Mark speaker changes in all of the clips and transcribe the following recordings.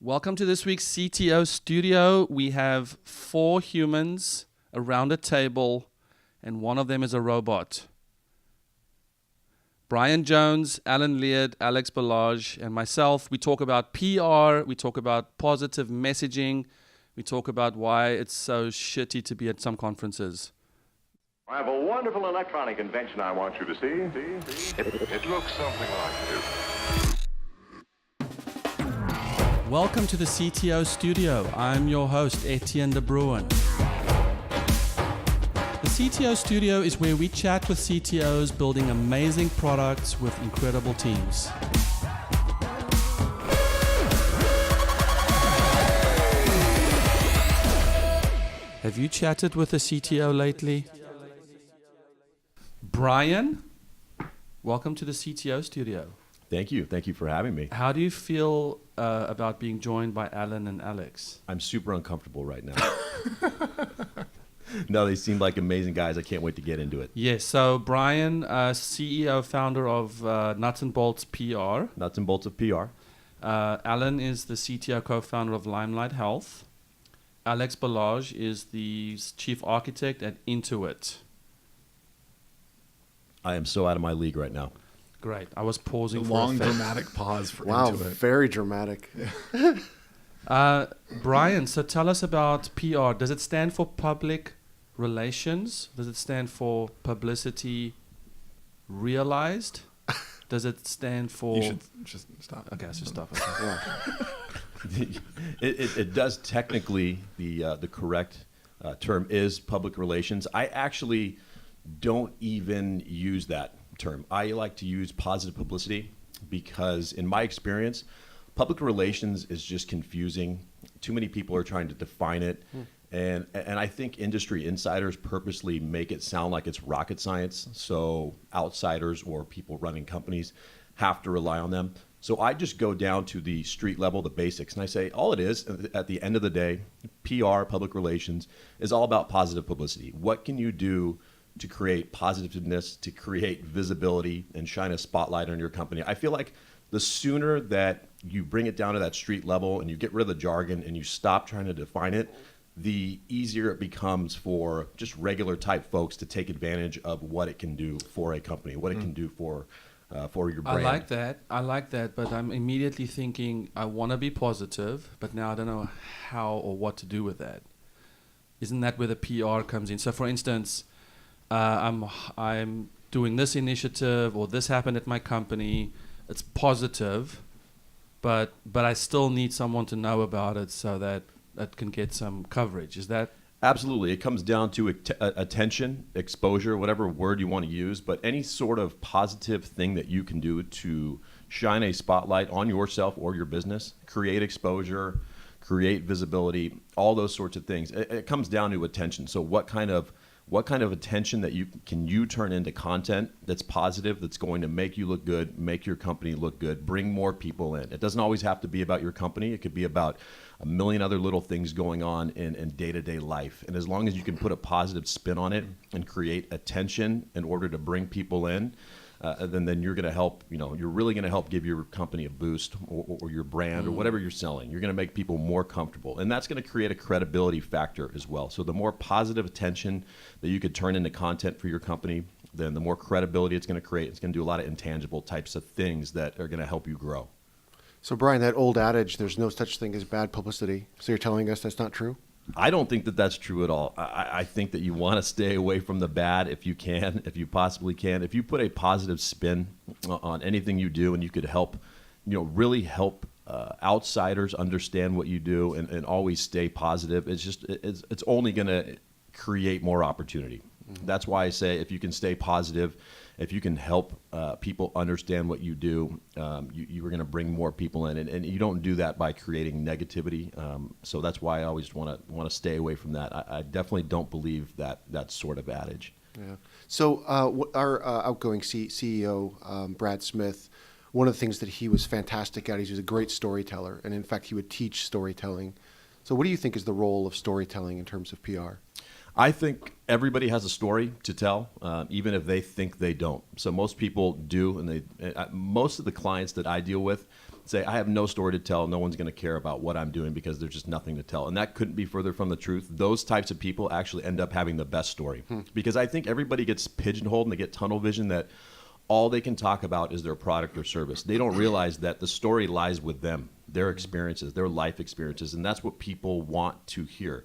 Speaker 1: Welcome to this week's CTO Studio. We have 4 humans around a table, and one of them is a robot. Brian Jones, Alan Leard, Alex Balazs, and myself, we talk about PR, we talk about positive messaging, we talk about why it's so shitty to be at some conferences.
Speaker 2: I have a wonderful electronic invention I want you to see. It looks something like this.
Speaker 1: Welcome to the CTO Studio. I'm your host, Etienne de Bruin. The CTO Studio is where we chat with CTOs building amazing products with incredible teams. Have you chatted with a CTO lately? Brian, welcome to the CTO Studio.
Speaker 3: Thank you. Thank you for having me.
Speaker 1: How do you feel about being joined by Alan and Alex?
Speaker 3: I'm super uncomfortable right now. No, they seem like amazing guys. I can't wait to get into it.
Speaker 1: Yes, so Brian, CEO, founder of Nuts and Bolts PR.
Speaker 3: Nuts and bolts of PR.
Speaker 1: Alan is the CTO, co-founder of Limelight Health. Alex Balazs is the chief architect at Intuit.
Speaker 3: I am so out of my league right now.
Speaker 1: Great. I was pausing for
Speaker 4: long
Speaker 1: effect.
Speaker 4: dramatic pause for
Speaker 5: Wow,
Speaker 4: Intuit.
Speaker 5: very dramatic.
Speaker 1: Brian, so tell us about PR. Does it stand for public relations? Does it stand for publicity realized? Does it stand for...
Speaker 4: You should just stop.
Speaker 1: Okay, I should stop. Okay.
Speaker 5: Yeah.
Speaker 3: It does technically, the correct term is public relations. I actually don't even use that term. I like to use positive publicity because in my experience, public relations is just confusing. Too many people are trying to define it. And I think industry insiders purposely make it sound like it's rocket science. So outsiders or people running companies have to rely on them. So I just go down to the street level, the basics, and I say all it is at the end of the day, PR, public relations, is all about positive publicity. What can you do to create positiveness, to create visibility and shine a spotlight on your company? I feel like the sooner that you bring it down to that street level and you get rid of the jargon and you stop trying to define it, the easier it becomes for just regular type folks to take advantage of what it can do for a company, what it can do for your brand.
Speaker 1: I like that, but I'm immediately thinking I want to be positive, but now I don't know how or what to do with that. Isn't that where the PR comes in? So for instance, I'm doing this initiative or this happened at my company. It's positive, but I still need someone to know about it so that can get some coverage. Is that?
Speaker 3: Absolutely. It comes down to attention, exposure, whatever word you want to use, but any sort of positive thing that you can do to shine a spotlight on yourself or your business, create exposure, create visibility, all those sorts of things. It comes down to attention. So what kind of attention that you turn into content that's positive, that's going to make you look good, make your company look good, bring more people in. It doesn't always have to be about your company. It could be about a million other little things going on in day-to-day life. And as long as you can put a positive spin on it and create attention in order to bring people in, then you're going to help, you're really going to help give your company a boost or your brand or whatever you're selling. You're going to make people more comfortable. And that's going to create a credibility factor as well. So the more positive attention that you could turn into content for your company, then the more credibility it's going to create. It's going to do a lot of intangible types of things that are going to help you grow.
Speaker 5: So, Brian, that old adage, there's no such thing as bad publicity. So you're telling us that's not true?
Speaker 3: I don't think that that's true at all. I think that you want to stay away from the bad if you can, if you possibly can. If you put a positive spin on anything you do and you could help, really help outsiders understand what you do and always stay positive, it's only going to create more opportunity. That's why I say if you can stay positive, if you can help people understand what you do, you are going to bring more people in, and you don't do that by creating negativity. So that's why I always want to stay away from that. I definitely don't believe that sort of adage.
Speaker 5: Yeah. So our outgoing CEO, Brad Smith, one of the things that he was fantastic at, he was a great storyteller, and in fact, he would teach storytelling. So what do you think is the role of storytelling in terms of PR?
Speaker 3: I think everybody has a story to tell, even if they think they don't. So most people do, and most of the clients that I deal with say, I have no story to tell. No one's going to care about what I'm doing because there's just nothing to tell. And that couldn't be further from the truth. Those types of people actually end up having the best story. Because I think everybody gets pigeonholed and they get tunnel vision that all they can talk about is their product or service. They don't realize that the story lies with them, their experiences, their life experiences, and that's what people want to hear.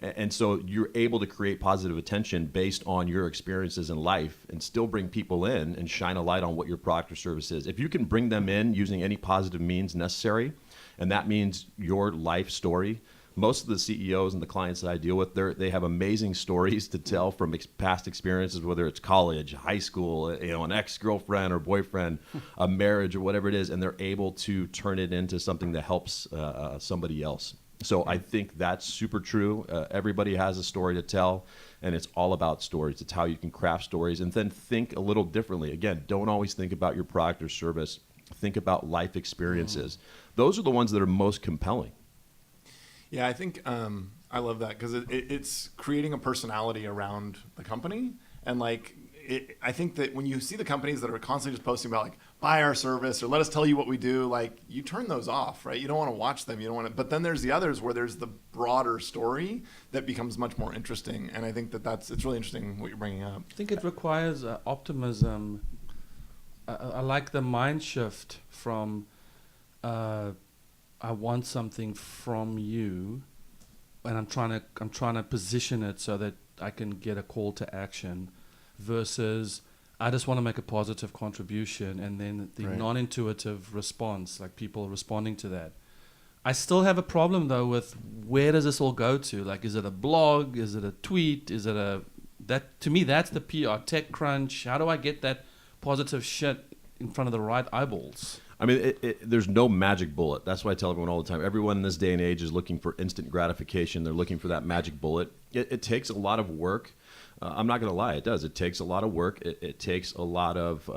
Speaker 3: And so you're able to create positive attention based on your experiences in life and still bring people in and shine a light on what your product or service is. If you can bring them in using any positive means necessary, and that means your life story, most of the CEOs and the clients that I deal with, they have amazing stories to tell from past experiences, whether it's college, high school, an ex-girlfriend or boyfriend, a marriage or whatever it is, and they're able to turn it into something that helps somebody else. So I think that's super true. Everybody has a story to tell, and it's all about stories. It's how you can craft stories and then think a little differently. Again, don't always think about your product or service. Think about life experiences. Those are the ones that are most compelling.
Speaker 4: Yeah, I think I love that because it's creating a personality around the company. And I think that when you see the companies that are constantly just posting about buy our service or let us tell you what we do, you turn those off, right? You don't want to watch them. You don't want to. But then there's the others where there's the broader story that becomes much more interesting. And I think it's really interesting what you're bringing up.
Speaker 1: I think it requires optimism. I like the mind shift from I want something from you, and I'm trying to position it so that I can get a call to action, versus I just want to make a positive contribution, and then the non-intuitive response, like people responding to that. I still have a problem though with where does this all go to? Is it a blog? Is it a tweet? Is it to me that's the PR TechCrunch. How do I get that positive shit in front of the right eyeballs?
Speaker 3: I mean, there's no magic bullet. That's what I tell everyone all the time. Everyone in this day and age is looking for instant gratification. They're looking for that magic bullet. It takes a lot of work. I'm not going to lie, it does. It takes a lot of work. It takes a lot of,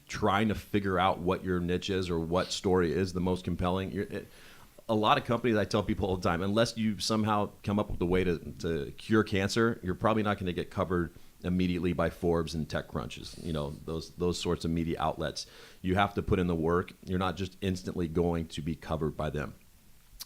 Speaker 3: trying to figure out what your niche is or what story is the most compelling. A lot of companies, I tell people all the time, unless you somehow come up with a way to cure cancer, you're probably not going to get covered immediately by Forbes and TechCrunches, those sorts of media outlets. You have to put in the work. You're not just instantly going to be covered by them.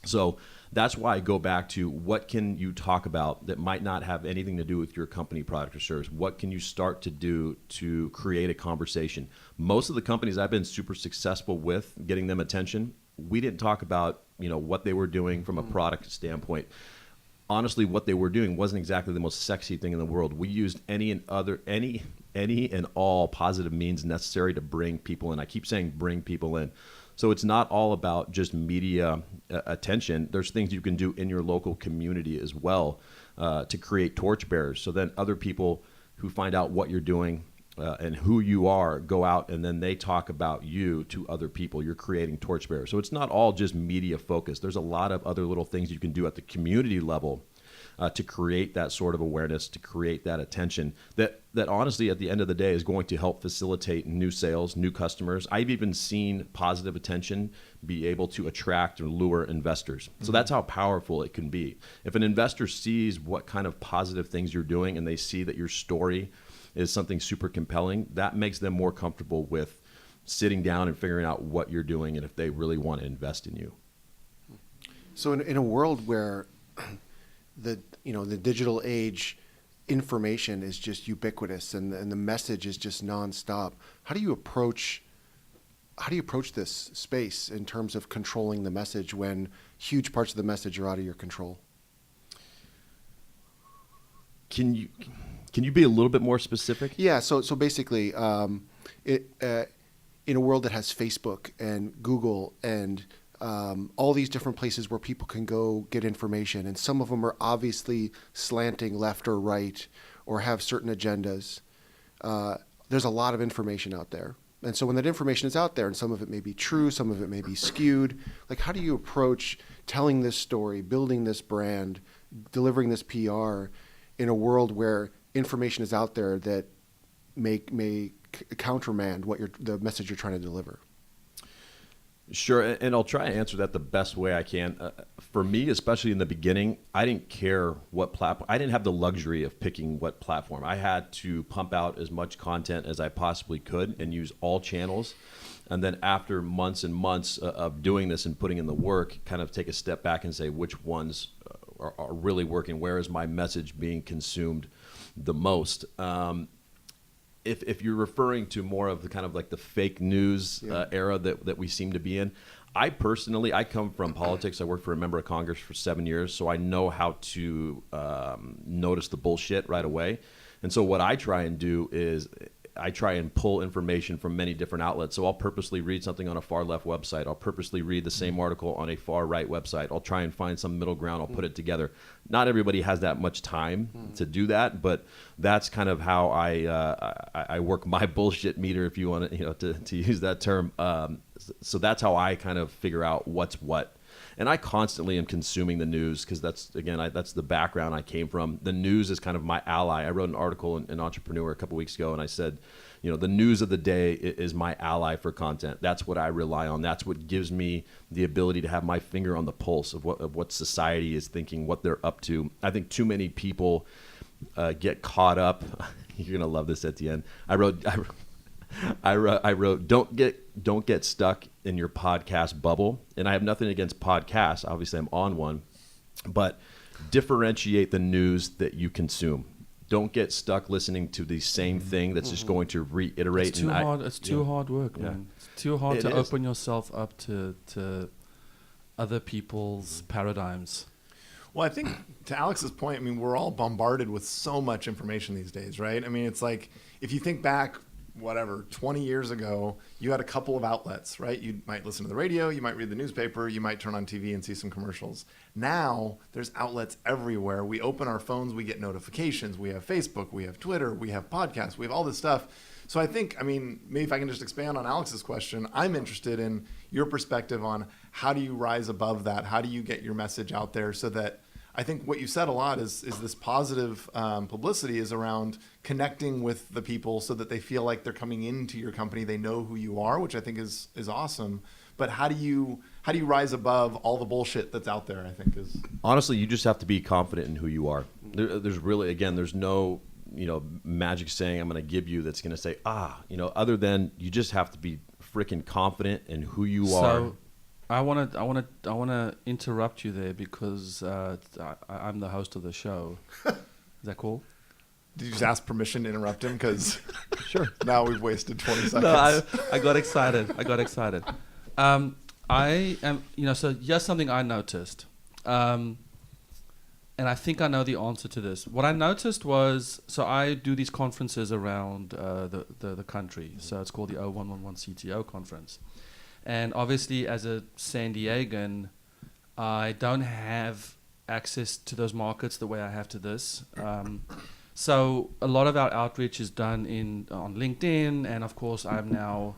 Speaker 3: So that's why I go back to what can you talk about that might not have anything to do with your company, product, or service? What can you start to do to create a conversation? Most of the companies I've been super successful with getting them attention, we didn't talk about what they were doing from a product standpoint. Honestly, what they were doing wasn't exactly the most sexy thing in the world. We used any and all positive means necessary to bring people in. I keep saying bring people in. So it's not all about just media attention. There's things you can do in your local community as well to create torchbearers. So then other people who find out what you're doing and who you are go out and then they talk about you to other people. You're creating torchbearers. So it's not all just media focused. There's a lot of other little things you can do at the community level to create that sort of awareness, to create that attention that honestly at the end of the day is going to help facilitate new sales, new customers. I've even seen positive attention be able to attract or lure investors. So that's how powerful it can be. If an investor sees what kind of positive things you're doing and they see that your story is something super compelling, that makes them more comfortable with sitting down and figuring out what you're doing and if they really want to invest in you.
Speaker 5: So in a world where the digital age information is just ubiquitous and the message is just nonstop, how do you approach this space in terms of controlling the message when huge parts of the message are out of your control?
Speaker 3: Can you be a little bit more specific?
Speaker 5: Yeah. So basically, in a world that has Facebook and Google and all these different places where people can go get information, and some of them are obviously slanting left or right or have certain agendas. There's a lot of information out there. And so when that information is out there, and some of it may be true, some of it may be skewed, how do you approach telling this story, building this brand, delivering this PR in a world where information is out there that may countermand the message you're trying to deliver?
Speaker 3: Sure, and I'll try to answer that the best way I can. For me, especially in the beginning, I didn't care what platform. I didn't have the luxury of picking what platform. I had to pump out as much content as I possibly could and use all channels. And then after months and months of doing this and putting in the work, kind of take a step back and say which ones are really working. Where is my message being consumed the most? If you're referring to more of the kind of like the fake news era that we seem to be in, I come from politics. I worked for a member of Congress for 7 years, so I know how to notice the bullshit right away. And so what I try and do is I try and pull information from many different outlets. So I'll purposely read something on a far left website. I'll purposely read the same article on a far right website. I'll try and find some middle ground. I'll put it together. Not everybody has that much time to do that, but that's kind of how I work my bullshit meter, if you want to use that term. So that's how I kind of figure out what's what. And I constantly am consuming the news because that's the background I came from. The news is kind of my ally. I wrote an article in Entrepreneur a couple weeks ago, and I said, the news of the day is my ally for content. That's what I rely on. That's what gives me the ability to have my finger on the pulse of what society is thinking, what they're up to. I think too many people get caught up. You're gonna love this, Etienne. I wrote, don't get stuck in your podcast bubble. And I have nothing against podcasts. Obviously, I'm on one. But differentiate the news that you consume. Don't get stuck listening to the same thing that's just going to reiterate.
Speaker 1: It's too hard. It's too hard work, man. It's too hard to open yourself up to other people's paradigms.
Speaker 4: Well, I think to Alex's point, I mean, we're all bombarded with so much information these days, right? I mean, it's like if you think back, 20 years ago, you had a couple of outlets, right? You might listen to the radio, you might read the newspaper, you might turn on TV and see some commercials. Now, there's outlets everywhere. We open our phones, we get notifications. We have Facebook, we have Twitter, we have podcasts, we have all this stuff. So I think, maybe if I can just expand on Alex's question, I'm interested in your perspective on how do you rise above that? How do you get your message out there so that I think what you said a lot is this positive publicity is around connecting with the people so that they feel like they're coming into your company. They know who you are, which I think is awesome. But how do you rise above all the bullshit that's out there? I think is
Speaker 3: honestly, you just have to be confident in who you are. There's no magic saying I'm going to give you that's going to say other than you just have to be freaking confident in who you are.
Speaker 1: I want to interrupt you there because I'm the host of the show. Is that cool?
Speaker 4: Did you just ask permission to interrupt him? Because
Speaker 3: sure.
Speaker 4: Now we've wasted 20 seconds.
Speaker 1: No, I got excited. I am, so here's something I noticed. And I think I know the answer to this. What I noticed was, so I do these conferences around the country. So it's called the 0111 CTO conference. And obviously, as a San Diegan, I don't have access to those markets the way I have to this. So a lot of our outreach is done on LinkedIn, and of course, I'm now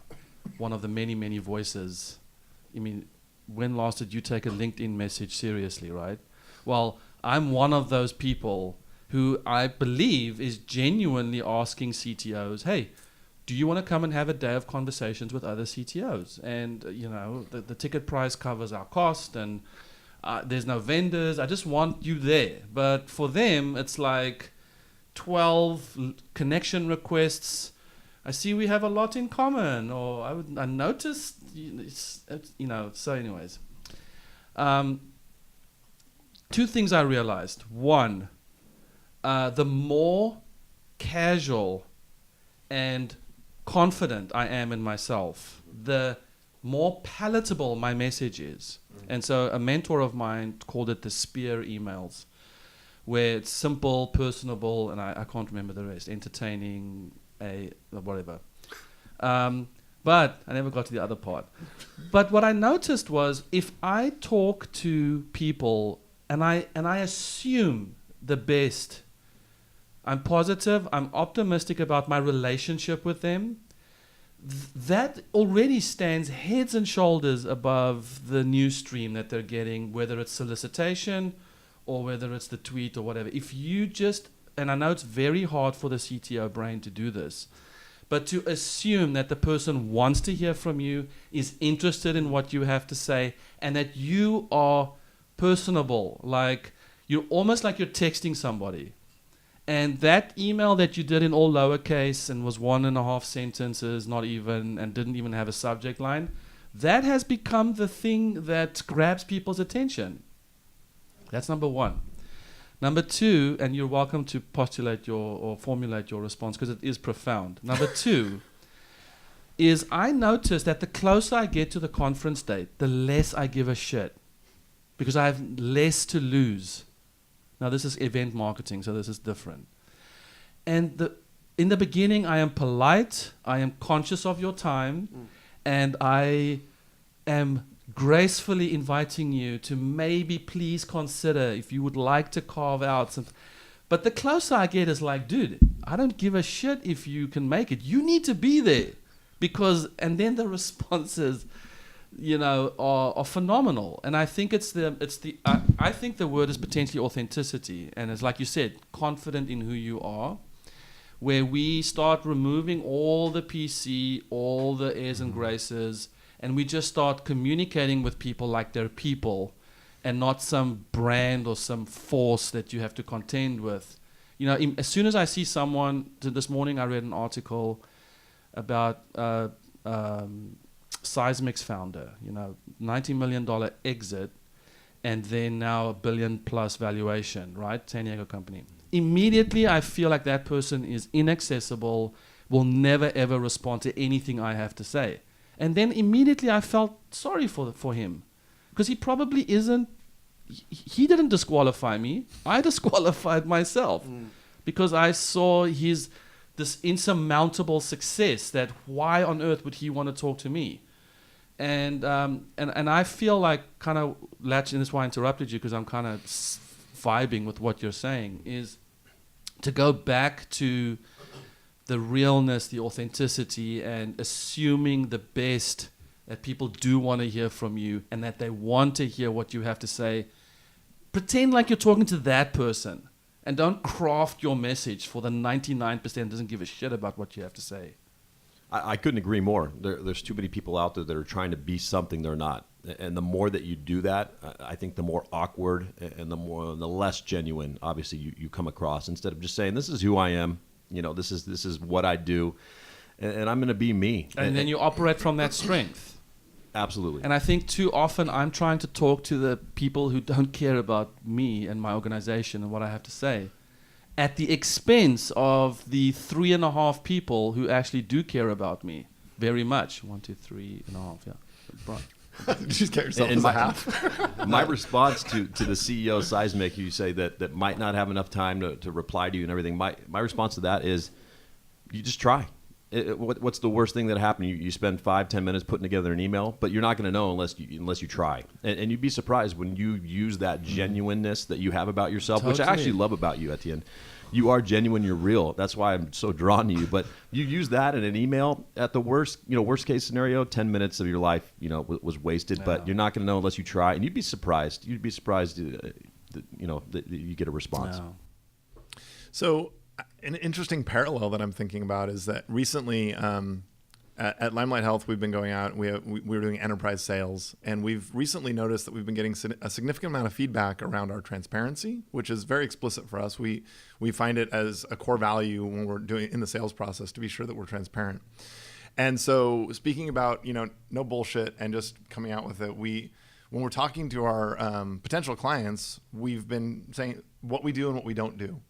Speaker 1: one of the many, many voices. When last did you take a LinkedIn message seriously, right? Well, I'm one of those people who I believe is genuinely asking CTOs, hey, do you want to come and have a day of conversations with other CTOs? And, the ticket price covers our cost, and there's no vendors. I just want you there. But for them, it's like 12 connection requests. I see we have a lot in common, or I noticed, so anyways. Two things I realized. One, the more casual and confident I am in myself, the more palatable my message is. And so a mentor of mine called it the spear emails, where it's simple, personable, and I can't remember the rest, entertaining, whatever. But I never got to the other part. But what I noticed was if I talk to people and I assume the best, I'm positive, I'm optimistic about my relationship with them, that already stands heads and shoulders above the news stream that they're getting, whether it's solicitation or whether it's the tweet or whatever. If you just, and I know it's very hard for the CTO brain to do this, but to assume that the person wants to hear from you, is interested in what you have to say, and that you are personable, like you're almost like you're texting somebody. And that email that you did in all lowercase and was 1.5 sentences, not even, and didn't even have a subject line, that has become the thing that grabs people's attention. That's number one. Number two, and you're welcome to postulate or formulate your response because it is profound. Number two is I notice that the closer I get to the conference date, the less I give a shit because I have less to lose. Now, this is event marketing, so this is different. And in the beginning, I am polite, I am conscious of your time, and I am gracefully inviting you to maybe please consider if you would like to carve out some. But the closer I get is like, dude, I don't give a shit if you can make it. You need to be there. And then the responses, are phenomenal. And I think I think the word is potentially authenticity. And it's like you said, confident in who you are, where we start removing all the PC, all the airs and graces, and we just start communicating with people like they're people and not some brand or some force that you have to contend with. As soon as I see someone, this morning I read an article about Seismic's founder, $90 million exit, and then now $1 billion plus valuation, right? San Diego company. Immediately, I feel like that person is inaccessible, will never ever respond to anything I have to say. And then immediately I felt sorry for him because he probably isn't, he didn't disqualify me. I disqualified myself because I saw this insurmountable success that why on earth would he want to talk to me? And I feel like kind of latching, this is why I interrupted you because I'm kind of vibing with what you're saying, is to go back to the realness, the authenticity, and assuming the best, that people do want to hear from you and that they want to hear what you have to say. Pretend like you're talking to that person and don't craft your message for the 99% doesn't give a shit about what you have to say.
Speaker 3: I couldn't agree more. There's too many people out there that are trying to be something they're not. And the more that you do that, I think the more awkward and the less genuine, obviously, you come across. Instead of just saying, this is who I am, this is what I do, and I'm going to be me.
Speaker 1: And then you operate from that strength.
Speaker 3: Absolutely.
Speaker 1: And I think too often I'm trying to talk to the people who don't care about me and my organization and what I have to say, at the expense of the 3.5 people who actually do care about me very much. 1, 2, 3.5, yeah. Right.
Speaker 4: You just get yourself as a half.
Speaker 3: My response to the CEO of Seismic, you say that might not have enough time to reply to you and everything. My response to that is, you just try. What's the worst thing that happened? You spend 5-10 minutes putting together an email, but you're not going to know unless you try. And you'd be surprised when you use that genuineness that you have about yourself,
Speaker 1: Totally.
Speaker 3: which I actually love about you, Etienne. You are genuine, you're real. That's why I'm so drawn to you. But you use that in an email. At the worst case scenario, 10 minutes of your life, was wasted. Yeah. But you're not going to know unless you try. And you'd be surprised. You'd be surprised, that you get a response.
Speaker 1: No.
Speaker 4: So, an interesting parallel that I'm thinking about is that recently at Limelight Health, we've been going out. We're doing enterprise sales, and we've recently noticed that we've been getting a significant amount of feedback around our transparency, which is very explicit for us. We find it as a core value when we're doing in the sales process to be sure that we're transparent. And so, speaking about no bullshit and just coming out with it, when we're talking to our potential clients, we've been saying what we do and what we don't do.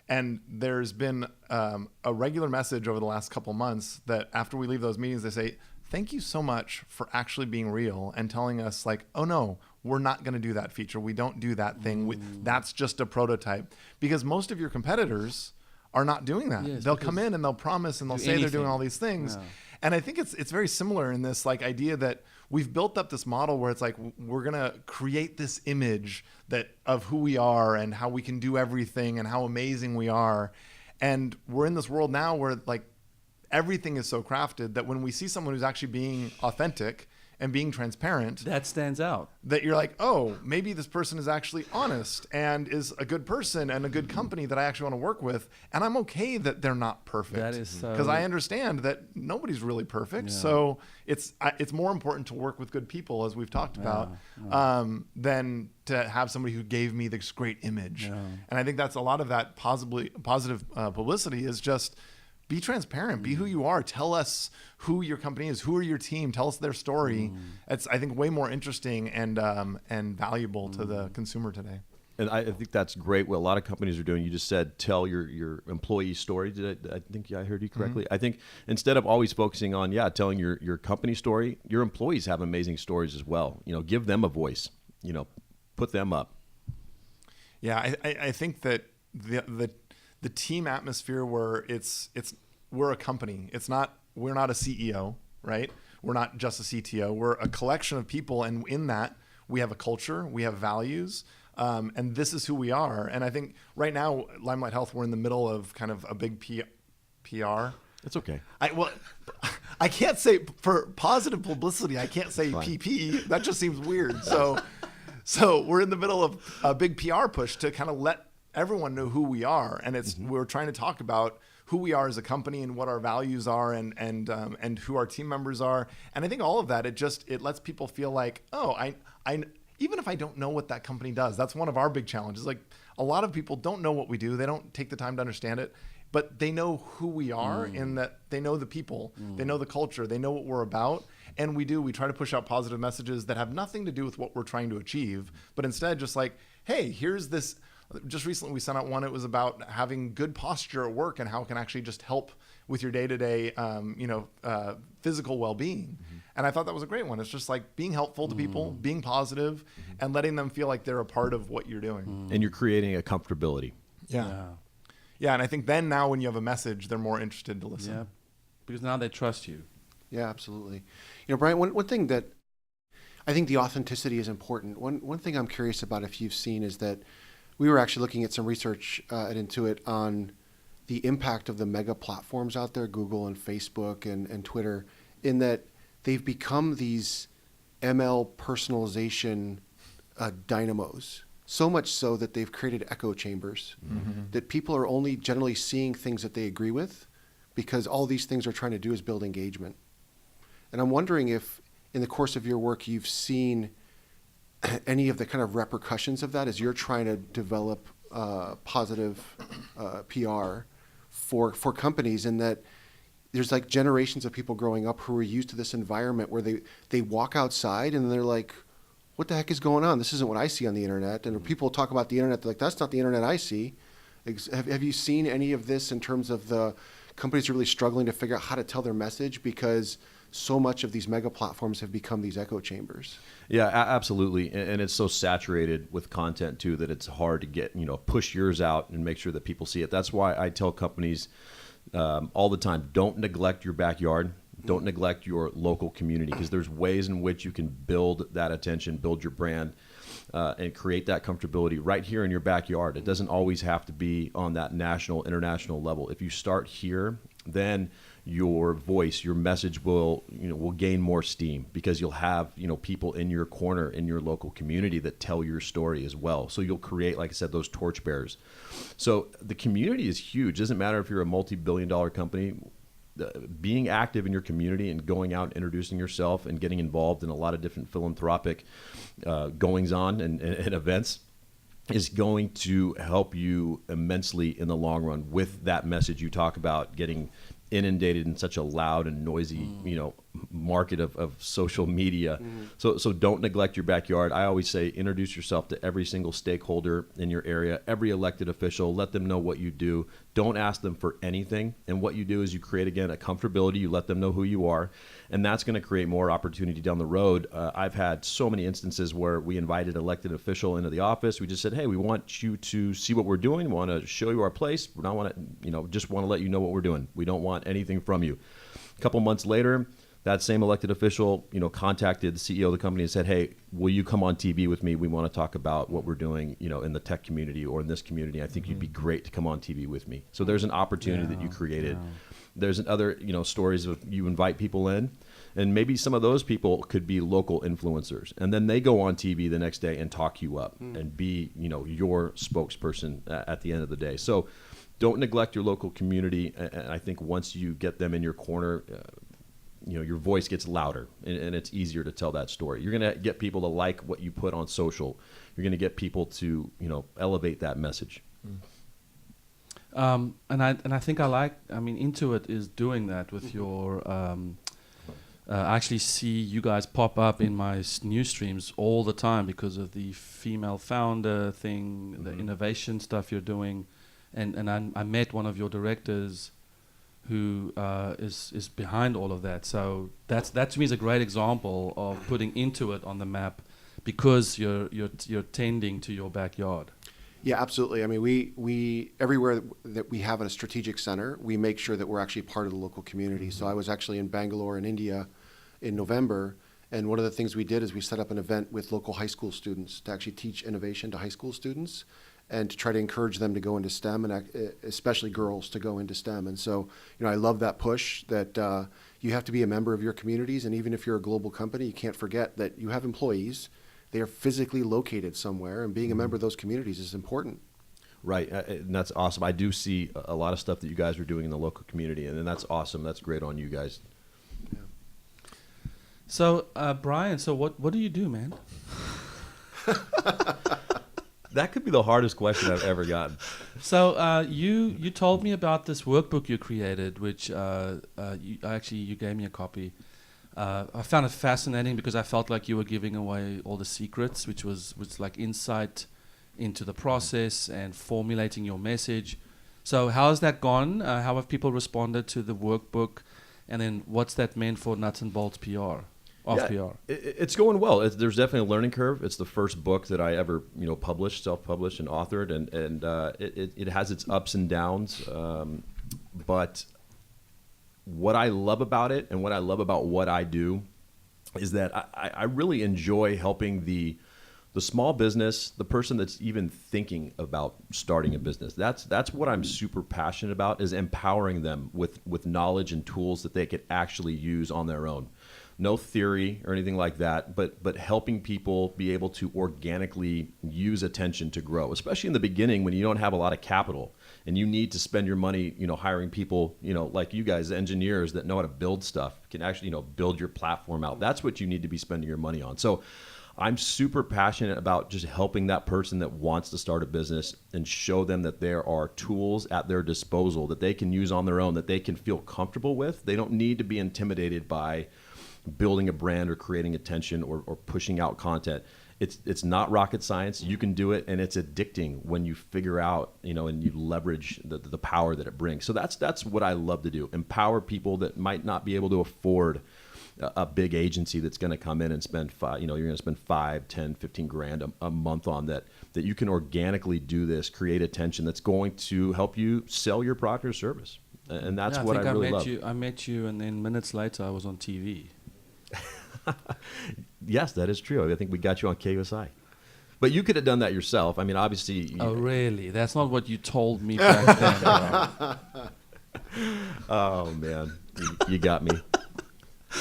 Speaker 4: And there's been a regular message over the last couple months that after we leave those meetings, they say, thank you so much for actually being real and telling us like, oh no, we're not going to do that feature. We don't do that thing. That's just a prototype. Because most of your competitors are not doing that.
Speaker 1: Yes,
Speaker 4: they'll come in and they'll promise and they'll say they're doing all these things.
Speaker 1: No.
Speaker 4: And I think it's very similar in this like idea that we've built up this model where it's like we're going to create this image of who we are and how we can do everything and how amazing we are. And we're in this world now where like everything is so crafted that when we see someone who's actually being authentic, and being transparent,
Speaker 1: That stands out.
Speaker 4: that you're like, oh, maybe this person is actually honest and is a good person and a good company that I actually want to work with. And I'm okay that they're not perfect.
Speaker 1: That is so-
Speaker 4: because I understand that nobody's really perfect.
Speaker 1: Yeah.
Speaker 4: So it's more important to work with good people, as we've talked about, than to have somebody who gave me this great image.
Speaker 1: Yeah.
Speaker 4: And I think that's a lot of that positive publicity is just be transparent, be who you are. Tell us who your company is, who are your team. Tell us their story. It's, I think, way more interesting and valuable to the consumer today.
Speaker 3: And I think that's great. What a lot of companies are doing. You just said tell your employee story. I think I heard you correctly? I think instead of always focusing on telling your company story, your employees have amazing stories as well. Give them a voice. Put them up.
Speaker 4: Yeah, I think that the team atmosphere where we're a company. We're not a CEO, right? We're not just a CTO. We're a collection of people, and in that we have a culture, we have values, and this is who we are. And I think right now, Limelight Health, we're in the middle of kind of a big PR.
Speaker 3: It's okay.
Speaker 4: I can't say for positive publicity. I can't say PP. That just seems weird. So we're in the middle of a big PR push to kind of let everyone know who we are, and we're trying to talk about who we are as a company and what our values are, and who our team members are. And I think all of that, it lets people feel like, oh, I even if I don't know what that company does, that's one of our big challenges. Like, a lot of people don't know what we do. They don't take the time to understand it, but they know who we are in that they know the people, they know the culture, they know what we're about. And we try to push out positive messages that have nothing to do with what we're trying to achieve, but instead just like, hey, here's this. Just recently we sent out one. It was about having good posture at work and how it can actually just help with your day-to-day, physical well-being. And I thought that was a great one. It's just like being helpful to people, being positive, and letting them feel like they're a part of what you're doing.
Speaker 3: And you're creating a comfortability.
Speaker 4: Yeah. And I think then now when you have a message, they're more interested to listen.
Speaker 1: Yeah, because now they trust you.
Speaker 5: Yeah, absolutely. Brian, one thing that I think the authenticity is important. One thing I'm curious about, if you've seen, is that we were actually looking at some research at Intuit on the impact of the mega platforms out there, Google and Facebook and Twitter, in that they've become these ML personalization dynamos. So much so that they've created echo chambers, that people are only generally seeing things that they agree with, because all these things are trying to do is build engagement. And I'm wondering if in the course of your work you've seen any of the kind of repercussions of that as you're trying to develop positive PR for companies, and that there's like generations of people growing up who are used to this environment where they walk outside and they're like, what the heck is going on? This isn't what I see on the internet. And people talk about the internet, they're like, that's not the internet I see. Have you seen any of this in terms of the companies are really struggling to figure out how to tell their message because so much of these mega platforms have become these echo chambers?
Speaker 3: Yeah, absolutely. And it's so saturated with content too that it's hard to get, push yours out and make sure that people see it. That's why I tell companies all the time, don't neglect your backyard. Don't neglect your local community, because there's ways in which you can build that attention, build your brand, and create that comfortability right here in your backyard. It doesn't always have to be on that national, international level. If you start here, then your voice, your message will gain more steam, because you'll have, people in your corner, in your local community that tell your story as well. So you'll create, like I said, those torchbearers. So the community is huge. It doesn't matter if you're a multi-billion-dollar company. Being active in your community and going out and introducing yourself and getting involved in a lot of different philanthropic goings on and events is going to help you immensely in the long run with that message you talk about, getting inundated in such a loud and noisy, market of social media. So don't neglect your backyard. I always say introduce yourself to every single stakeholder in your area, every elected official. Let them know what you do. Don't ask them for anything. And what you do is you create, again, a comfortability. You let them know who you are. And that's going to create more opportunity down the road. I've had so many instances where we invited an elected official into the office. We just said, hey, we want you to see what we're doing. We want to show you our place. We don't want to, just want to let you know what we're doing. We don't want anything from you. A couple months later, that same elected official, contacted the CEO of the company and said, hey, will you come on TV with me? We want to talk about what we're doing, in the tech community or in this community. I think you'd be great to come on TV with me. So there's an opportunity that you created. There's other, stories of you invite people in And maybe some of those people could be local influencers. And then they go on TV the next day and talk you up and be, your spokesperson at the end of the day. So don't neglect your local community. And I think once you get them in your corner, your voice gets louder and it's easier to tell that story. You're going to get people to like what you put on social. You're going to get people to, elevate that message.
Speaker 1: And I think Intuit is doing that with your. I actually see you guys pop up in my news streams all the time because of the female founder thing, the innovation stuff you're doing, and I met one of your directors, who is behind all of that. So that to me is a great example of putting Intuit on the map because you're tending to your backyard.
Speaker 5: Yeah, absolutely. I mean, we everywhere that we have a strategic center, we make sure that we're actually part of the local community. So I was actually in Bangalore in India in November, and one of the things we did is we set up an event with local high school students to actually teach innovation to high school students and to try to encourage them to go into STEM, and especially girls to go into STEM. And so, I love that push that you have to be a member of your communities, and even if you're a global company, you can't forget that you have employees. They are physically located somewhere, and being a member of those communities is important.
Speaker 3: Right, and that's awesome. I do see a lot of stuff that you guys are doing in the local community, and that's awesome. That's great on you guys.
Speaker 5: Yeah.
Speaker 1: So, Brian, what do you do, man?
Speaker 3: That could be the hardest question I've ever gotten.
Speaker 1: So you told me about this workbook you created, which you gave me a copy. I found it fascinating because I felt like you were giving away all the secrets, which was like insight into the process and formulating your message. So how has that gone? How have people responded to the workbook? And then what's that meant for Nuts and Bolts PR? PR.
Speaker 3: It's going well. There's definitely a learning curve. It's the first book that I ever published, self-published and authored, and it has its ups and downs. But what I love about it and what I love about what I do is that I really enjoy helping the small business, the person that's even thinking about starting a business. That's what I'm super passionate about, is empowering them with knowledge and tools that they could actually use on their own. No theory or anything like that, but helping people be able to organically use attention to grow, especially in the beginning when you don't have a lot of capital and you need to spend your money, hiring people, like you guys, engineers that know how to build stuff, can actually, build your platform out. That's what you need to be spending your money on. So I'm super passionate about just helping that person that wants to start a business and show them that there are tools at their disposal that they can use on their own, that they can feel comfortable with. They don't need to be intimidated by building a brand or creating attention or pushing out content. It's not rocket science. You can do it, and it's addicting when you figure out, and you leverage the power that it brings. So that's what I love to do. Empower people that might not be able to afford a big agency that's going to come in and spend you're going to spend 5, 10, 15 grand a month on that you can organically do this, create attention that's going to help you sell your product or service. And that's what I really love.
Speaker 1: I met you, and then minutes later I was on TV.
Speaker 3: Yes, that is true. I think we got you on KUSI. But you could have done that yourself. I mean, obviously.
Speaker 1: Oh, really? That's not what you told me back then.
Speaker 3: Oh, man. You got me.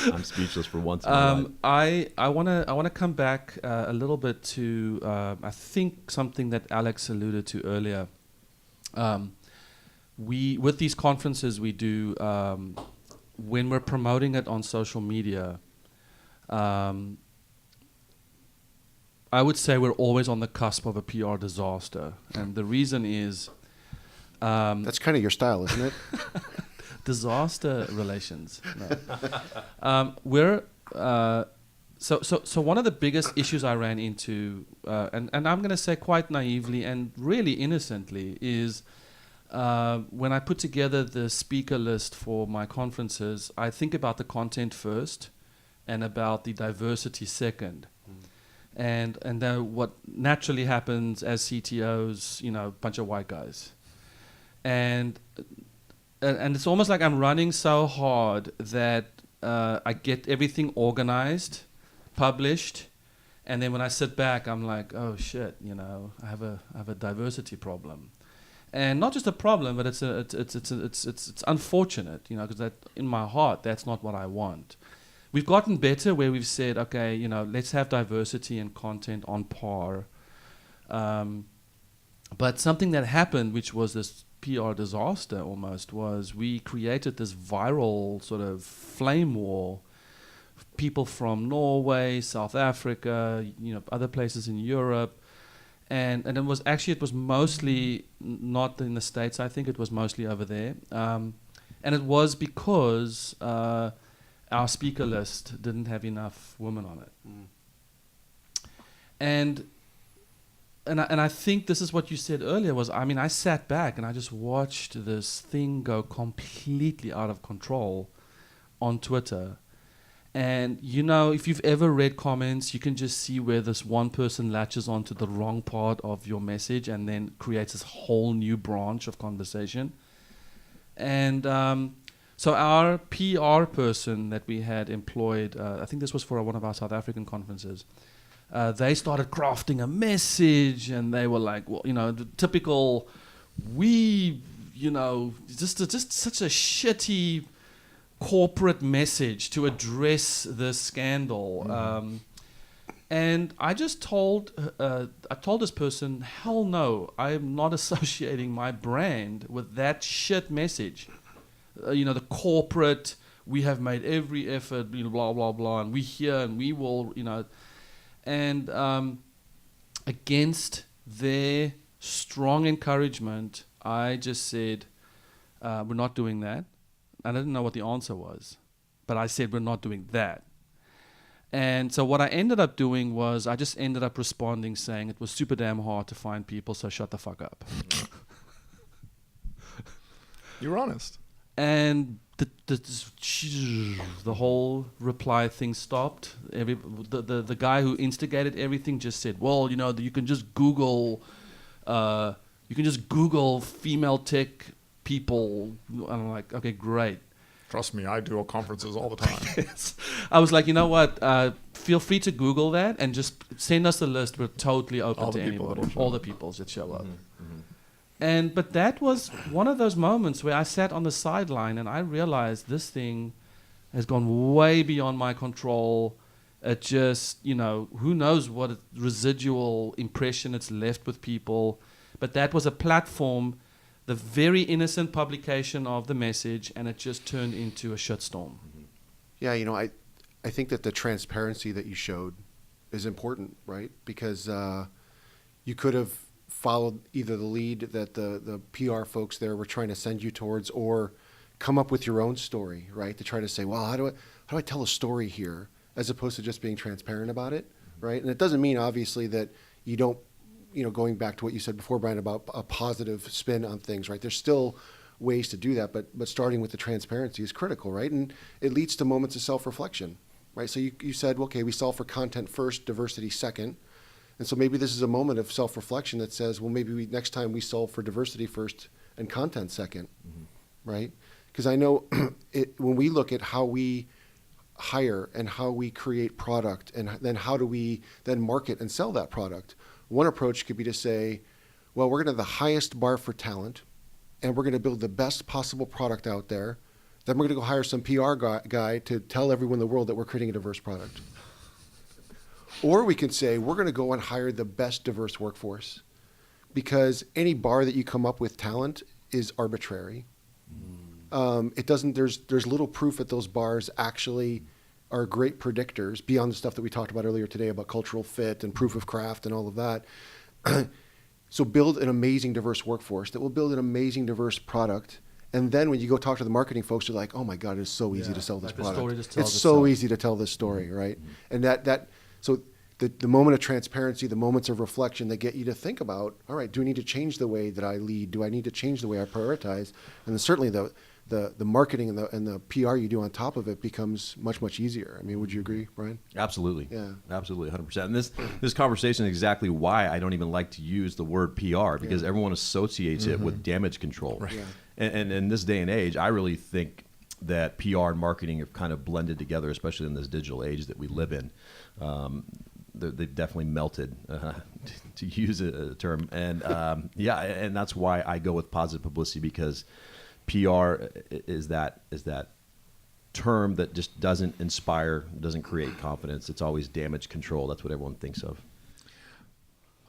Speaker 3: I'm speechless for once in my life.
Speaker 1: I wanna come back a little bit to I think something that Alex alluded to earlier. With these conferences we do, when we're promoting it on social media, I would say we're always on the cusp of a PR disaster, and the reason is
Speaker 5: that's kind of your style, isn't it?
Speaker 1: Disaster relations. No. So one of the biggest issues I ran into, and I'm going to say quite naively and really innocently, is when I put together the speaker list for my conferences, I think about the content first and about the diversity second. And then what naturally happens as CTOs, a bunch of white guys. And it's almost like I'm running so hard that I get everything organized, published, and then when I sit back, I'm like, oh shit, I have a diversity problem, and not just a problem, but it's unfortunate, because that in my heart that's not what I want. we've gotten better where we've said, okay, let's have diversity and content on par. But something that happened, which was this PR disaster almost, was we created this viral sort of flame war. People from Norway, South Africa, other places in Europe. And it was mostly not in the States. I think it was mostly over there. And it was because our speaker list didn't have enough women on it. And I think this is what you said earlier was, I sat back and I just watched this thing go completely out of control on Twitter. And, if you've ever read comments, you can just see where this one person latches onto the wrong part of your message and then creates this whole new branch of conversation. And so our PR person that we had employed, I think this was for one of our South African conferences, they started crafting a message, and they were like, well, the typical, just such a shitty corporate message to address this scandal. And I just told this person, hell no, I'm not associating my brand with that shit message. The corporate, we have made every effort, blah, blah, blah, and we here and we will, and against their strong encouragement, I just said, we're not doing that. I didn't know what the answer was, but I said, we're not doing that. And so what I ended up doing was I just ended up responding saying it was super damn hard to find people, so shut the fuck up.
Speaker 4: You were honest.
Speaker 1: And the whole reply thing stopped. The guy who instigated everything just said, well, you can just Google female tech people. And I'm like, okay, great.
Speaker 4: Trust me, I do conferences all the time.
Speaker 1: Yes. I was like, you know what? Feel free to Google that and just send us the list. We're totally open to anybody. All the peoples that show up. But that was one of those moments where I sat on the sideline and I realized this thing has gone way beyond my control. It just, who knows what residual impression it's left with people. But that was a platform, the very innocent publication of the message, and it just turned into a shitstorm.
Speaker 5: Yeah, I think that the transparency that you showed is important, right? Because you could have followed either the lead that the PR folks there were trying to send you towards, or come up with your own story, right? To try to say, well, how do I tell a story here, as opposed to just being transparent about it, right? And it doesn't mean, obviously, that you don't, going back to what you said before, Brian, about a positive spin on things, right? There's still ways to do that, but starting with the transparency is critical, right? And it leads to moments of self-reflection, right? So you said, okay, we solve for content first, diversity second. And so maybe this is a moment of self-reflection that says, well, maybe next time we solve for diversity first and content second, right? Because I know when we look at how we hire and how we create product, and then how do we then market and sell that product, one approach could be to say, well, we're going to have the highest bar for talent, and we're going to build the best possible product out there. Then we're going to go hire some PR guy to tell everyone in the world that we're creating a diverse product. Or we can say, we're going to go and hire the best diverse workforce, because any bar that you come up with talent is arbitrary. It doesn't. There's little proof that those bars actually are great predictors beyond the stuff that we talked about earlier today about cultural fit and proof of craft and all of that. So build an amazing diverse workforce that will build an amazing diverse product. And then when you go talk to the marketing folks, you're like, oh my God, it's so easy to sell this product. It's so easy to tell this story, right? And so the moment of transparency, the moments of reflection that get you to think about, all right, do I need to change the way that I lead? Do I need to change the way I prioritize? And then certainly the marketing and the PR you do on top of it becomes much, much easier. I mean, would you agree, Brian?
Speaker 3: Absolutely.
Speaker 5: Yeah. Absolutely,
Speaker 3: 100%. And this conversation is exactly why I don't even like to use the word PR, because everyone associates it with damage control. Right. Yeah. And in this day and age, I really think that PR and marketing have kind of blended together, especially in this digital age that we live in. They've definitely melted, to use a term. And and that's why I go with positive publicity, because PR is that term that just doesn't inspire, doesn't create confidence. It's always damage control. That's what everyone thinks of.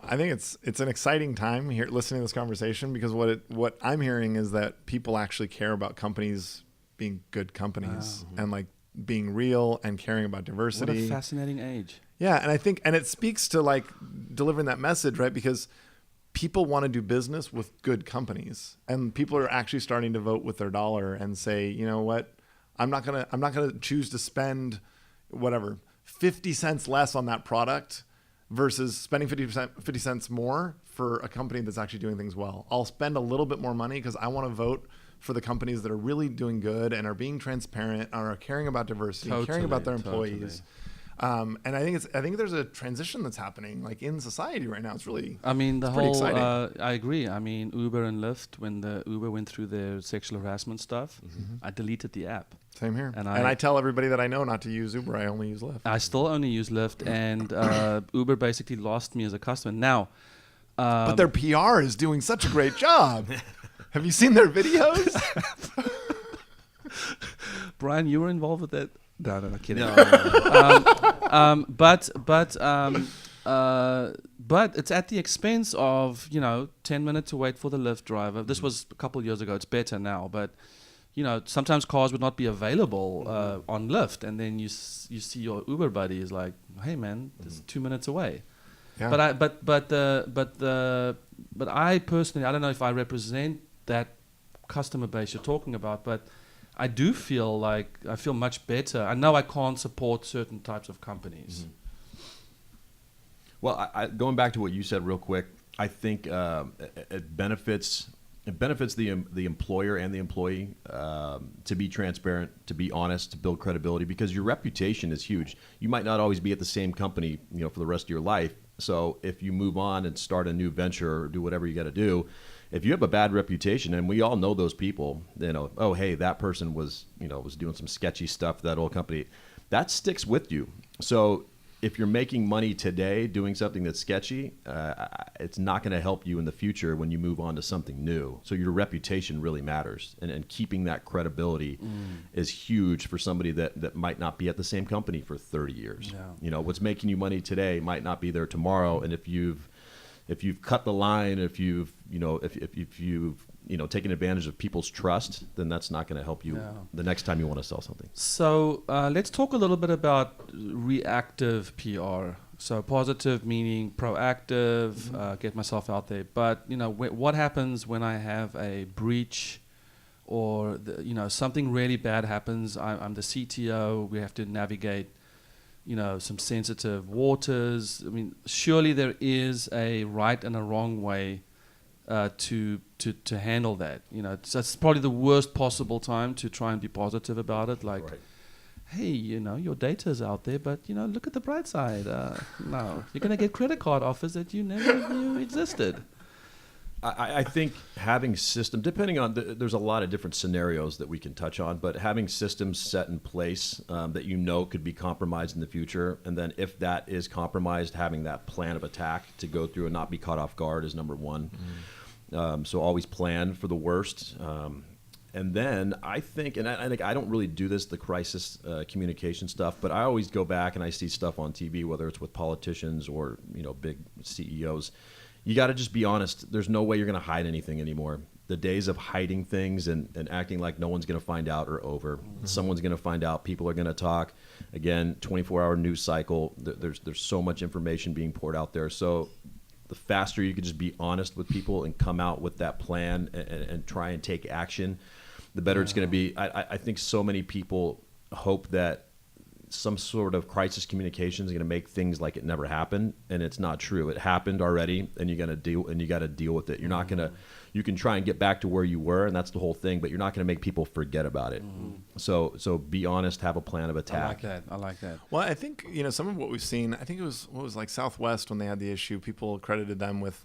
Speaker 4: I think it's an exciting time here listening to this conversation, because what I'm hearing is that people actually care about companies being good companies and like being real and caring about diversity.
Speaker 1: What a fascinating age.
Speaker 4: Yeah, and I think, and it speaks to like delivering that message, right? Because people want to do business with good companies, and people are actually starting to vote with their dollar and say, you know what, I'm not gonna choose to spend whatever 50 cents less on that product versus spending 50 cents more for a company that's actually doing things well. I'll spend a little bit more money because I want to vote for the companies that are really doing good and are being transparent and are caring about diversity, caring about their employees. And I think there's a transition that's happening like in society right now. It's really,
Speaker 1: I mean, the
Speaker 4: it's pretty
Speaker 1: whole,
Speaker 4: exciting.
Speaker 1: I agree. I mean, Uber and Lyft, when the Uber went through their sexual harassment stuff, I deleted the app.
Speaker 4: Same here.
Speaker 1: And
Speaker 4: And
Speaker 1: I
Speaker 4: I tell everybody that I know not to use Uber. I only use Lyft.
Speaker 1: I still only use Lyft, and Uber basically lost me as a customer. Now,
Speaker 4: But their PR is doing such a great job. Have you seen their videos?
Speaker 1: Brian, you were involved with that? No, kidding.
Speaker 3: No.
Speaker 1: But it's at the expense of 10 minutes to wait for the Lyft driver. This was a couple of years ago. It's better now, but sometimes cars would not be available on Lyft, and then you see your Uber buddy is like, "Hey man, this is 2 minutes away."
Speaker 4: Yeah.
Speaker 1: But I personally, I don't know if I represent that customer base you're talking about, but I do feel like I feel much better. I know I can't support certain types of companies.
Speaker 3: Well, going back to what you said real quick, I think it benefits the employer and the employee to be transparent, to be honest, to build credibility, because your reputation is huge. You might not always be at the same company, for the rest of your life. So if you move on and start a new venture or do whatever you got to do, if you have a bad reputation, and we all know those people, oh hey, that person was doing some sketchy stuff, that old company, that sticks with you. So if you're making money today doing something that's sketchy, it's not going to help you in the future when you move on to something new. So your reputation really matters, and keeping that credibility is huge for somebody that might not be at the same company for 30 years.
Speaker 1: Yeah.
Speaker 3: What's making you money today might not be there tomorrow, and if you've cut the line, if you've taken advantage of people's trust, then that's not going to help you the next time you want to sell something.
Speaker 1: So let's talk a little bit about reactive PR. So positive meaning proactive, get myself out there. But what happens when I have a breach, or something really bad happens? I'm the CTO. We have to navigate some sensitive waters. I mean, surely there is a right and a wrong way to handle that. So it's probably the worst possible time to try and be positive about it. Like,
Speaker 3: Right.
Speaker 1: hey, your data is out there, but look at the bright side. No, you're gonna get credit card offers that you never knew existed.
Speaker 3: I think having systems, depending on, there's a lot of different scenarios that we can touch on, but having systems set in place that could be compromised in the future, and then if that is compromised, having that plan of attack to go through and not be caught off guard is number one. So always plan for the worst. And then I think I don't really do this, the crisis communication stuff, but I always go back and I see stuff on TV, whether it's with politicians or big CEOs. You got to just be honest. There's no way you're going to hide anything anymore. The days of hiding things and acting like no one's going to find out are over. Someone's going to find out. People are going to talk. Again, 24-hour news cycle. There's so much information being poured out there. So the faster you can just be honest with people and come out with that plan and try and take action, the better it's going to be. I think so many people hope that some sort of crisis communication is going to make things like it never happened, and it's not true. It happened already, and you got to deal with it. You're not going to. You can try and get back to where you were, and that's the whole thing. But you're not going to make people forget about it. So be honest. Have a plan of attack.
Speaker 1: I like that.
Speaker 4: Well, I think some of what we've seen. I think it was like Southwest when they had the issue. People credited them with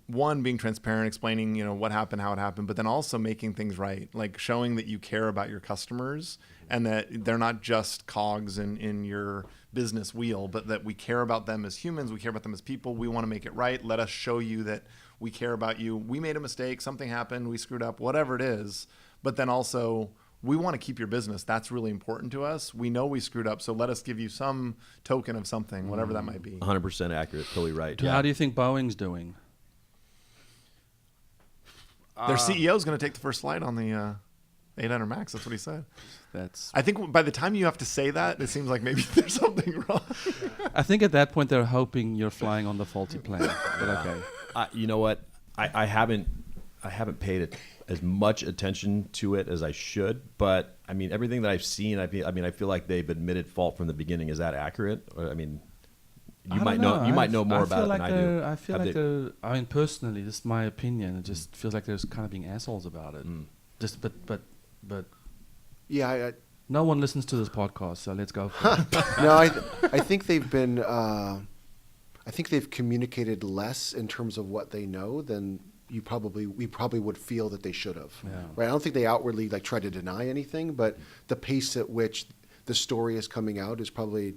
Speaker 4: one, being transparent, explaining what happened, how it happened, but then also making things right, like showing that you care about your customers and that they're not just cogs in your business wheel, but that we care about them as humans, we care about them as people. We want to make it right. Let us show you that we care about you. We made a mistake, something happened, we screwed up, whatever it is, but then also we want to keep your business. That's really important to us. We know we screwed up, so let us give you some token of something, whatever that might be.
Speaker 3: 100% accurate. Totally right.
Speaker 1: How do you think Boeing's doing?
Speaker 4: Their CEO is going to take the first flight on the 800 Max. That's what he said. I think by the time you have to say that, it seems like maybe there's something wrong.
Speaker 1: I think at that point they're hoping you're flying on the faulty plane. But okay.
Speaker 3: You know what? I haven't paid as much attention to it as I should, but I mean everything that I've seen, I feel like they've admitted fault from the beginning. Is that accurate? Or, I mean, you might know more about it than I do.
Speaker 1: I feel like I mean, personally, this is my opinion. It just feels like they're kind of being assholes about it. Just, but.
Speaker 5: Yeah,
Speaker 1: no one listens to this podcast, so let's go for it.
Speaker 5: No, I think they've been. I think they've communicated less in terms of what they know than we probably would feel that they should have.
Speaker 1: Yeah.
Speaker 5: Right? I don't think they outwardly try to deny anything, but the pace at which the story is coming out is probably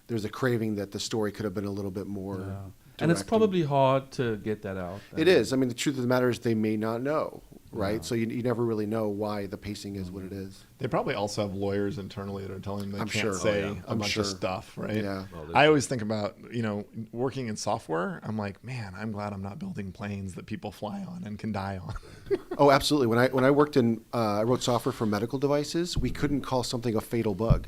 Speaker 5: there's a craving that the story could have been a little bit more.
Speaker 1: Yeah. And it's probably hard to get that out.
Speaker 5: It is. I mean, the truth of the matter is they may not know. Right, so you never really know why the pacing is what it is.
Speaker 4: They probably also have lawyers internally that are telling them they can't say a bunch of stuff, right?
Speaker 5: Yeah.
Speaker 4: I always think about, working in software. I'm like, man, I'm glad I'm not building planes that people fly on and can die on.
Speaker 5: Oh, absolutely. When I worked in, I wrote software for medical devices. We couldn't call something a fatal bug.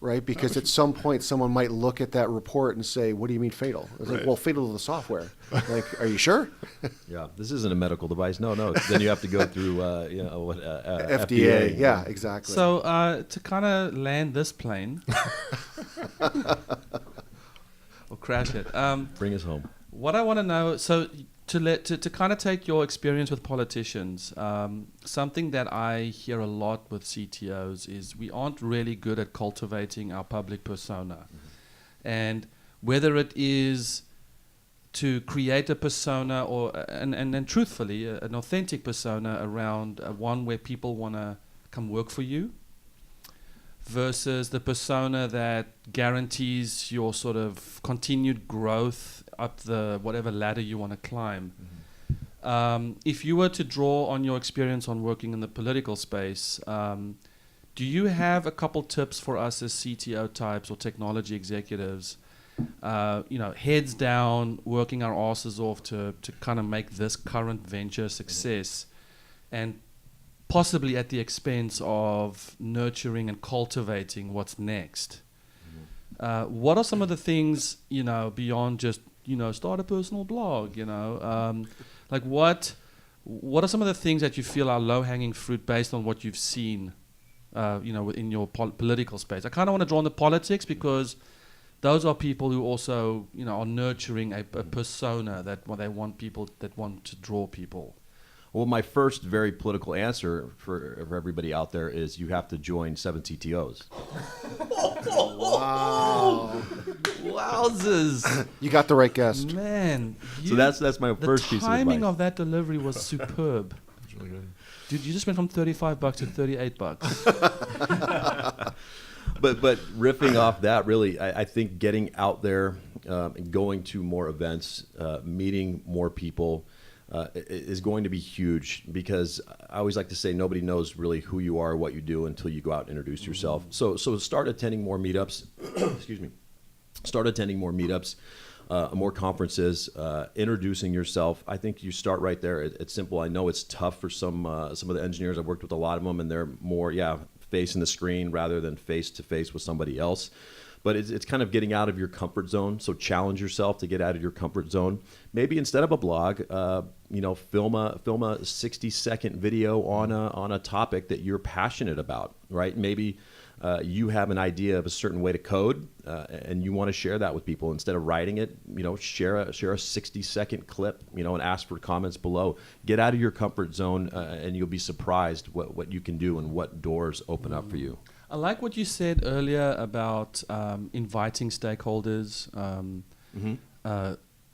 Speaker 5: Right, because at some point someone might look at that report and say, "What do you mean fatal?" I was like, "Well, fatal to the software." Like, are you sure?
Speaker 3: Yeah, this isn't a medical device. No. Then you have to go through,
Speaker 5: FDA. Yeah, exactly.
Speaker 1: So to kind of land this plane, or crash it.
Speaker 3: Bring us home.
Speaker 1: What I want to know, so to kind of take your experience with politicians, something that I hear a lot with CTOs is we aren't really good at cultivating our public persona. And whether it is to create a persona and truthfully, an authentic persona around one where people want to come work for you, versus the persona that guarantees your sort of continued growth up the whatever ladder you want to climb. If you were to draw on your experience on working in the political space, do you have a couple tips for us as CTO types or technology executives, heads down, working our asses off to kind of make this current venture a success, and possibly at the expense of nurturing and cultivating what's next? What are some of the things, beyond just, start a personal blog, like what are some of the things that you feel are low-hanging fruit based on what you've seen, in your political space? I kind of want to draw on the politics because those are people who also, are nurturing a persona that they want people that want to draw people.
Speaker 3: Well, my first very political answer for everybody out there is you have to join 7 CTOs.
Speaker 5: Wow.
Speaker 1: Wowzers.
Speaker 5: You got the right guest.
Speaker 1: Man.
Speaker 3: So that's my first piece of advice.
Speaker 1: The timing of that delivery was superb.
Speaker 4: That's really good.
Speaker 1: Dude, you just went from $35 to $38.
Speaker 3: But riffing off that, really, I think getting out there and going to more events, meeting more people, is going to be huge, because I always like to say nobody knows really who you are, what you do, until you go out and introduce yourself. So start attending more meetups. Excuse me. Start attending more meetups, more conferences, introducing yourself. I think you start right there. It's simple. I know it's tough for some of the engineers. I've worked with a lot of them, and they're more facing the screen rather than face to face with somebody else. But it's kind of getting out of your comfort zone. So challenge yourself to get out of your comfort zone. Maybe instead of a blog, film a 60-second video on a topic that you're passionate about, right? Maybe you have an idea of a certain way to code, and you want to share that with people. Instead of writing it, share a 60-second clip, and ask for comments below. Get out of your comfort zone, and you'll be surprised what you can do and what doors open up for you.
Speaker 1: I like what you said earlier about inviting stakeholders,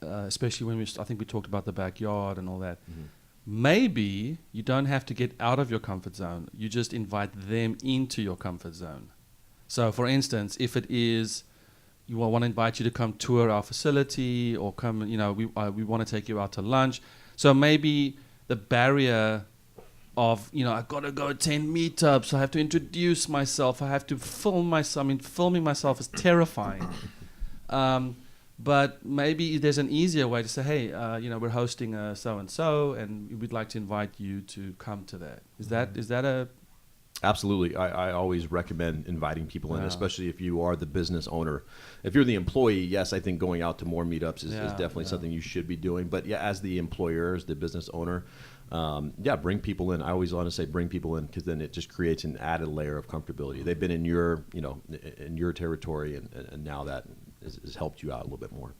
Speaker 1: especially when I think we talked about the backyard and all that. Maybe you don't have to get out of your comfort zone. You just invite them into your comfort zone. So, for instance, if it is we want to invite you to come tour our facility, or come, we want to take you out to lunch. So maybe the barrier of, I've got to go attend meetups. I have to introduce myself. I have to film myself. I mean, filming myself is terrifying. But maybe there's an easier way to say, hey, we're hosting a so-and-so, and we'd like to invite you to come to that. Is that a...
Speaker 3: Absolutely. I always recommend inviting people in,
Speaker 1: Yeah.
Speaker 3: especially if you are the business owner. If you're the employee, yes, I think going out to more meetups is definitely something you should be doing. But yeah, as the employer, as the business owner, bring people in. I always want to say bring people in, because then it just creates an added layer of comfortability. They've been in your, in your territory, and now that has helped you out a little bit more.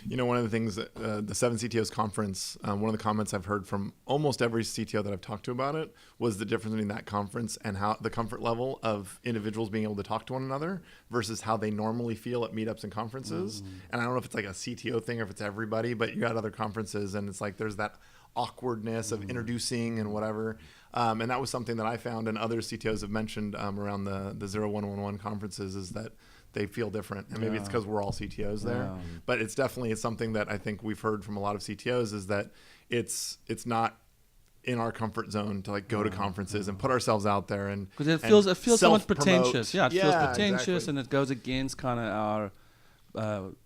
Speaker 4: One of the things that the 7 CTOs conference, one of the comments I've heard from almost every CTO that I've talked to about it was the difference between that conference and how the comfort level of individuals being able to talk to one another versus how they normally feel at meetups and conferences. And I don't know if it's like a CTO thing or if it's everybody, but you're at other conferences and it's like there's that awkwardness of introducing and whatever. And that was something that I found, and other CTOs have mentioned around the 0111 conferences, is that they feel different, and maybe it's because we're all CTOs there. But it's something that I think we've heard from a lot of CTOs, is that it's not in our comfort zone to like go to conferences and put ourselves out there, and
Speaker 1: because it feels somewhat
Speaker 4: self-promote.
Speaker 1: pretentious. Yeah, it feels pretentious,
Speaker 4: exactly.
Speaker 1: and it goes against kind of our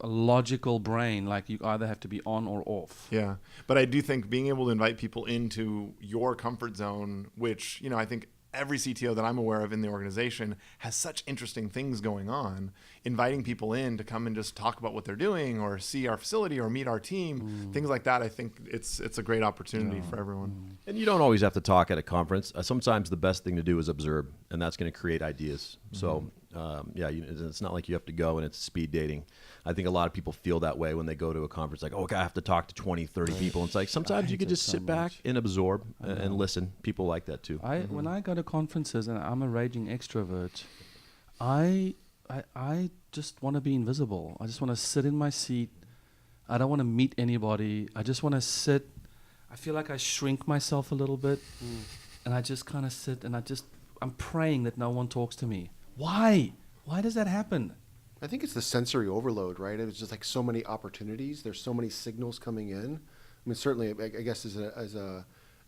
Speaker 1: logical brain. Like you either have to be on or off.
Speaker 4: Yeah, but I do think being able to invite people into your comfort zone, which I think every CTO that I'm aware of in the organization has such interesting things going on. Inviting people in to come and just talk about what they're doing, or see our facility, or meet our team, things like that. I think it's a great opportunity for everyone.
Speaker 3: And you don't always have to talk at a conference. Sometimes the best thing to do is observe, and that's going to create ideas. So, it's not like you have to go and it's speed dating. I think a lot of people feel that way when they go to a conference, like, I have to talk to 20, 30 people. It's like sometimes you could just sit back and absorb and listen. People like that too.
Speaker 1: When I go to conferences, and I'm a raging extrovert, I just want to be invisible. I just want to sit in my seat. I don't want to meet anybody. I just want to sit. I feel like I shrink myself a little bit, and I just kind of sit, and I'm praying that no one talks to me. Why? Why does that happen?
Speaker 5: I think it's the sensory overload, right? It's just like so many opportunities. There's so many signals coming in. I mean, certainly, I guess as an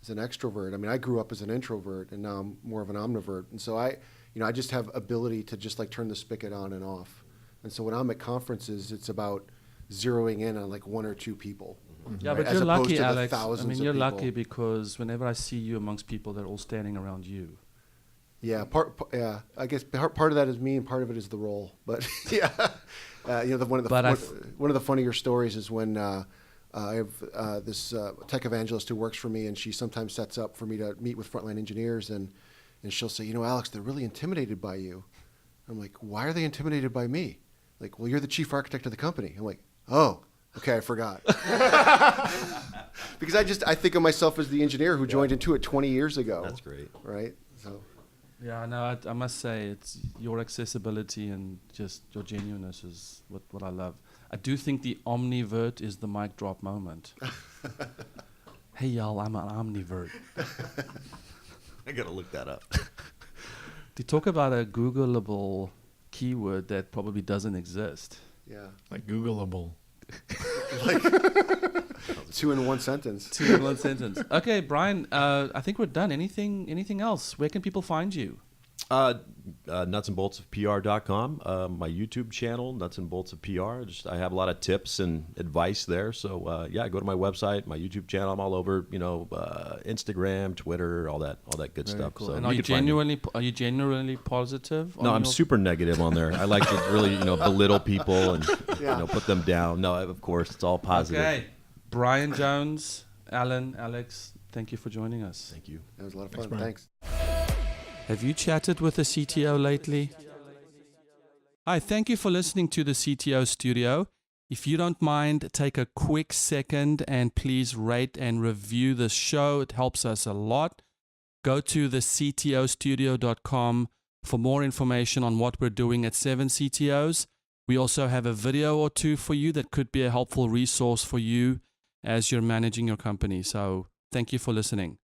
Speaker 5: extrovert, I mean, I grew up as an introvert, and now I'm more of an omnivert. And so I just have ability to just like turn the spigot on and off. And so when I'm at conferences, it's about zeroing in on like one or two people.
Speaker 1: Yeah,
Speaker 5: right?
Speaker 1: but
Speaker 5: As
Speaker 1: you're
Speaker 5: opposed
Speaker 1: lucky,
Speaker 5: to the
Speaker 1: Alex. I
Speaker 5: thousands
Speaker 1: mean,
Speaker 5: of
Speaker 1: you're
Speaker 5: people.
Speaker 1: lucky because whenever I see you amongst people, they're all standing around you.
Speaker 5: Yeah, I guess part of that is me, and part of it is the role. But yeah, one of the funnier stories is when I have this tech evangelist who works for me, and she sometimes sets up for me to meet with frontline engineers, and she'll say, Alex, they're really intimidated by you. I'm like, why are they intimidated by me? Like, well, you're the chief architect of the company. I'm like, oh, okay, I forgot. Because I think of myself as the engineer who joined Intuit 20 years ago.
Speaker 3: That's great.
Speaker 5: Right? So.
Speaker 1: Yeah, no, I must say it's your accessibility and just your genuineness is what I love. I do think the omnivert is the mic drop moment. Hey, y'all, I'm an omnivert.
Speaker 3: I got to look that up.
Speaker 1: To talk about a Googleable keyword that probably doesn't exist.
Speaker 5: Yeah.
Speaker 4: Like Googleable.
Speaker 5: Like 2 in 1 sentence.
Speaker 1: 2 in 1 sentence. Okay, Brian, I think we're done. Anything else? Where can people find you?
Speaker 3: nutsandboltsofpr.com, my YouTube channel, Nuts and Bolts of PR. I have a lot of tips and advice there. So go to my website, my YouTube channel. I'm all over, Instagram, Twitter, all that good
Speaker 1: Very
Speaker 3: stuff.
Speaker 1: cool.
Speaker 3: So
Speaker 1: and are you genuinely positive?
Speaker 3: No, I'm super negative on there. I like to really, belittle people and
Speaker 5: Yeah.
Speaker 3: put them down. No, of course, it's all positive.
Speaker 1: Okay, Brian Jones, Alan, Alex, thank you for joining us.
Speaker 3: Thank you.
Speaker 5: That was a lot of fun.
Speaker 4: Brian.
Speaker 5: Thanks.
Speaker 1: Have you chatted with a CTO lately? Hi, thank you for listening to the CTO Studio. If you don't mind, take a quick second and please rate and review the show. It helps us a lot. Go to thectostudio.com for more information on what we're doing at 7 CTOs. We also have a video or two for you that could be a helpful resource for you as you're managing your company. So thank you for listening.